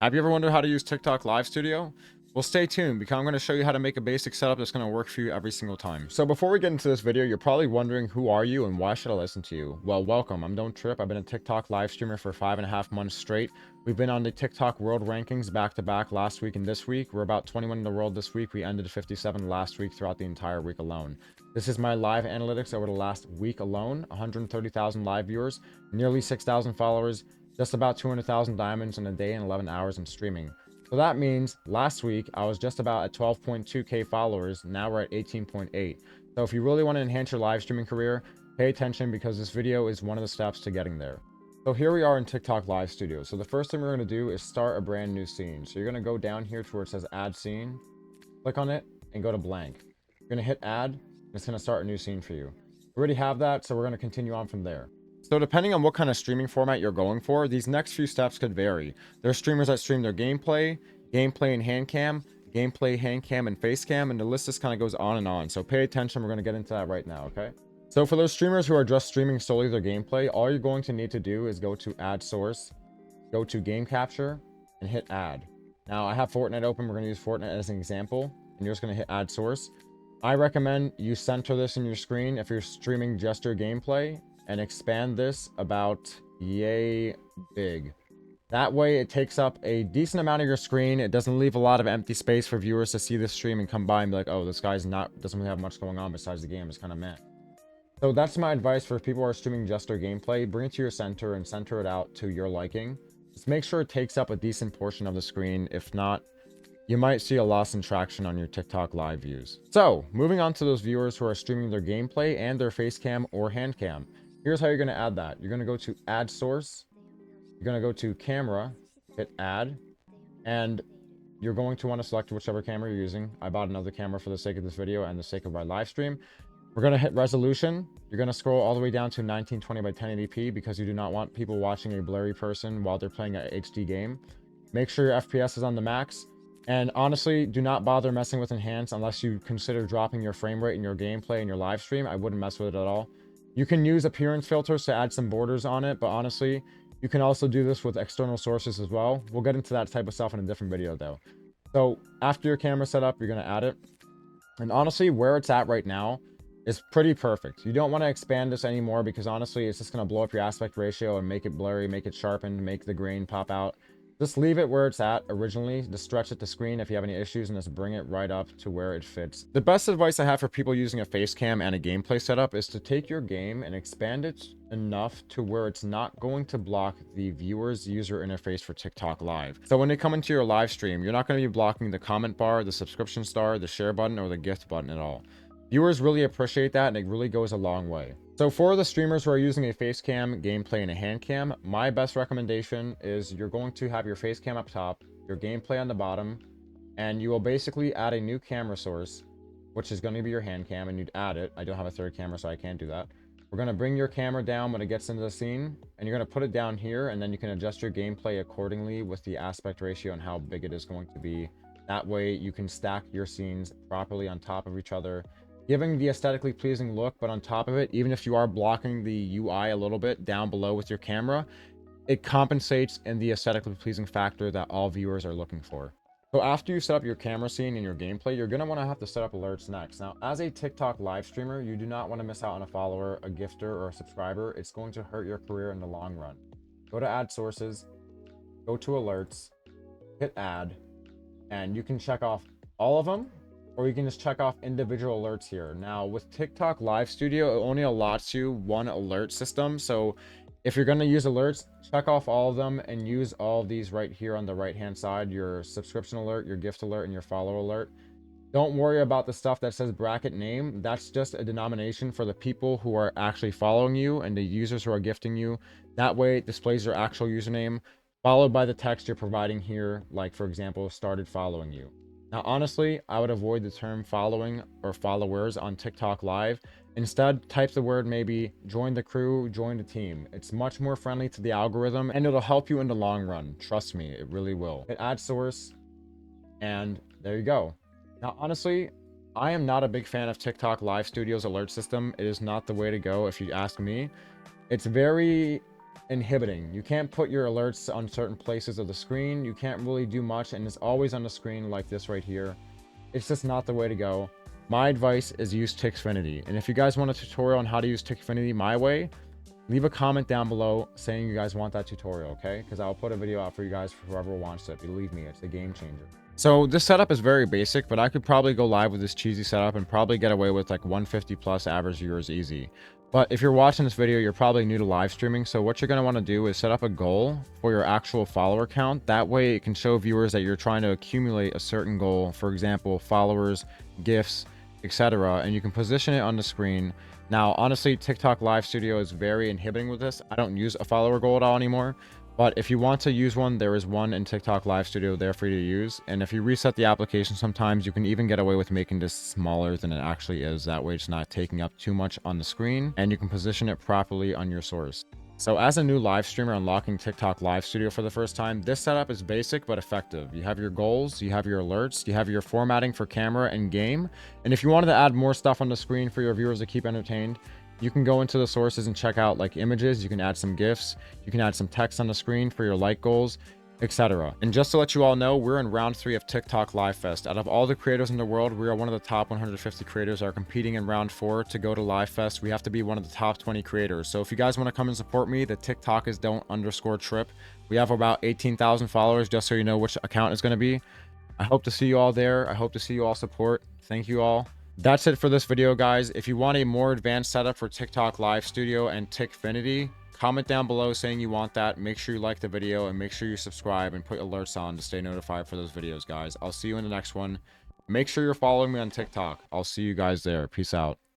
Have you ever wondered how to use TikTok Live Studio? Well, stay tuned because I'm going to show you how to make a basic setup that's going to work for you every single time. So before we get into this video, you're probably wondering who are you and why should I listen to you? Well, welcome. I'm Don't Trip. I've been a TikTok live streamer for 5.5 months straight. We've been on the TikTok world rankings back to back last week and this week. We're about 21 in the world this week. We ended 57 last week throughout the entire week alone. This is my live analytics over the last week alone. 130,000 live viewers, nearly 6,000 followers, just about 200,000 diamonds in a day and 11 hours in streaming. So that means last week I was just about at 12.2k followers. Now we're at 18.8. So if you really want to enhance your live streaming career, pay attention because this video is one of the steps to getting there. So here we are in TikTok Live Studio. So the first thing we're going to do is start a brand new scene. So you're going to go down here to where it says add scene, click on it and go to blank. You're going to hit add and it's going to start a new scene for you. We already have that, so we're going to continue on from there. So depending on what kind of streaming format you're going for, these next few steps could vary. There are streamers that stream their gameplay in HandCam, HandCam and FaceCam, and the list just kind of goes on and on. So pay attention, we're going to get into that right now, okay? So for those streamers who are just streaming solely their gameplay, all you're going to need to do is go to add source, go to game capture, and hit add. Now I have Fortnite open, we're going to use Fortnite as an example, and you're just going to hit add source. I recommend you center this in your screen if you're streaming just your gameplay, and expand this about yay big. That way it takes up a decent amount of your screen. It doesn't leave a lot of empty space for viewers to see this stream and come by and be like, oh, this guy's doesn't really have much going on besides the game. It's kind of meh. So that's my advice for people who are streaming just their gameplay. Bring it to your center and center it out to your liking. Just make sure it takes up a decent portion of the screen. If not, you might see a loss in traction on your TikTok live views. So moving on to those viewers who are streaming their gameplay and their FaceCam or HandCam. Here's how you're going to add that. You're going to go to add source. You're going to go to camera, hit add, and you're going to want to select whichever camera you're using. I bought another camera for the sake of this video and the sake of my live stream. We're going to hit resolution. You're going to scroll all the way down to 1920 by 1080p because you do not want people watching a blurry person while they're playing an HD game. Make sure your FPS is on the max. And honestly, do not bother messing with enhance unless you consider dropping your frame rate in your gameplay and your live stream. I wouldn't mess with it at all. You can use appearance filters to add some borders on it, but honestly, you can also do this with external sources as well. We'll get into that type of stuff in a different video though. So after your camera setup, you're going to add it. And honestly, where it's at right now is pretty perfect. You don't want to expand this anymore because honestly, it's just going to blow up your aspect ratio and make it blurry, make it sharpened, make the grain pop out. Just leave it where it's at originally. Just stretch it to screen if you have any issues and just bring it right up to where it fits. The best advice I have for people using a FaceCam and a gameplay setup is to take your game and expand it enough to where it's not going to block the viewer's user interface for TikTok Live. So when they come into your live stream, you're not going to be blocking the comment bar, the subscription star, the share button, or the gift button at all. Viewers really appreciate that and it really goes a long way. So for the streamers who are using a FaceCam, gameplay, and a HandCam, my best recommendation is you're going to have your FaceCam up top, your gameplay on the bottom, and you will basically add a new camera source, which is going to be your HandCam, and you'd add it. I don't have a third camera, so I can't do that. We're going to bring your camera down when it gets into the scene, and you're going to put it down here, and then you can adjust your gameplay accordingly with the aspect ratio and how big it is going to be. That way you can stack your scenes properly on top of each other, giving the aesthetically pleasing look, but on top of it, even if you are blocking the UI a little bit down below with your camera, it compensates in the aesthetically pleasing factor that all viewers are looking for. So after you set up your camera scene and your gameplay, you're going to want to have to set up alerts next. Now, as a TikTok live streamer, you do not want to miss out on a follower, a gifter, or a subscriber. It's going to hurt your career in the long run. Go to add sources, go to alerts, hit add, and you can check off all of them, or you can just check off individual alerts here. Now with TikTok Live Studio, it only allots you one alert system. So if you're going to use alerts, check off all of them and use all of these right here on the right hand side, your subscription alert, your gift alert, and your follow alert. Don't worry about the stuff that says bracket name. That's just a denomination for the people who are actually following you and the users who are gifting you. That way it displays your actual username followed by the text you're providing here, like for example, started following you. Now, honestly, I would avoid the term following or followers on TikTok Live. Instead, type the word maybe join the crew, join the team. It's much more friendly to the algorithm and it'll help you in the long run. Trust me, it really will. Hit add source and there you go. Now, honestly, I am not a big fan of TikTok Live Studio's alert system. It is not the way to go if you ask me. It's very inhibiting. You can't put your alerts on certain places of the screen. You can't really do much, and it's always on the screen like this right here. It's just not the way to go. My advice is use Tixfinity. And if you guys want a tutorial on how to use Tixfinity my way, leave a comment down below saying you guys want that tutorial, okay? Because I'll put a video out for you guys for whoever wants it. Believe me, it's a game changer. So this setup is very basic, but I could probably go live with this cheesy setup and probably get away with like 150 plus average viewers easy. But if you're watching this video, you're probably new to live streaming. So what you're going to want to do is set up a goal for your actual follower count. That way it can show viewers that you're trying to accumulate a certain goal. For example, followers, gifts, etc. And you can position it on the screen. Now, honestly, TikTok Live Studio is very inhibiting with this. I don't use a follower goal at all anymore. But if you want to use one, there is one in TikTok Live Studio there for you to use. And if you reset the application, sometimes you can even get away with making this smaller than it actually is. That way it's not taking up too much on the screen, and you can position it properly on your source. So as a new live streamer unlocking TikTok Live Studio for the first time, this setup is basic but effective. You have your goals, you have your alerts, you have your formatting for camera and game. And if you wanted to add more stuff on the screen for your viewers to keep entertained, you can go into the sources and check out like images. You can add some GIFs. You can add some text on the screen for your like goals, etc. And just to let you all know, we're in round 3 of TikTok Live Fest. Out of all the creators in the world, we are one of the top 150 creators that are competing in round 4 to go to Live Fest. We have to be one of the top 20 creators. So if you guys want to come and support me, the TikTok is don't_trip. We have about 18,000 followers, just so you know which account is going to be. I hope to see you all there. I hope to see you all support. Thank you all. That's it for this video, guys. If you want a more advanced setup for TikTok Live Studio and Tixfinity, comment down below saying you want that. Make sure you like the video and make sure you subscribe and put alerts on to stay notified for those videos, guys. I'll see you in the next one. Make sure you're following me on TikTok. I'll see you guys there. Peace out.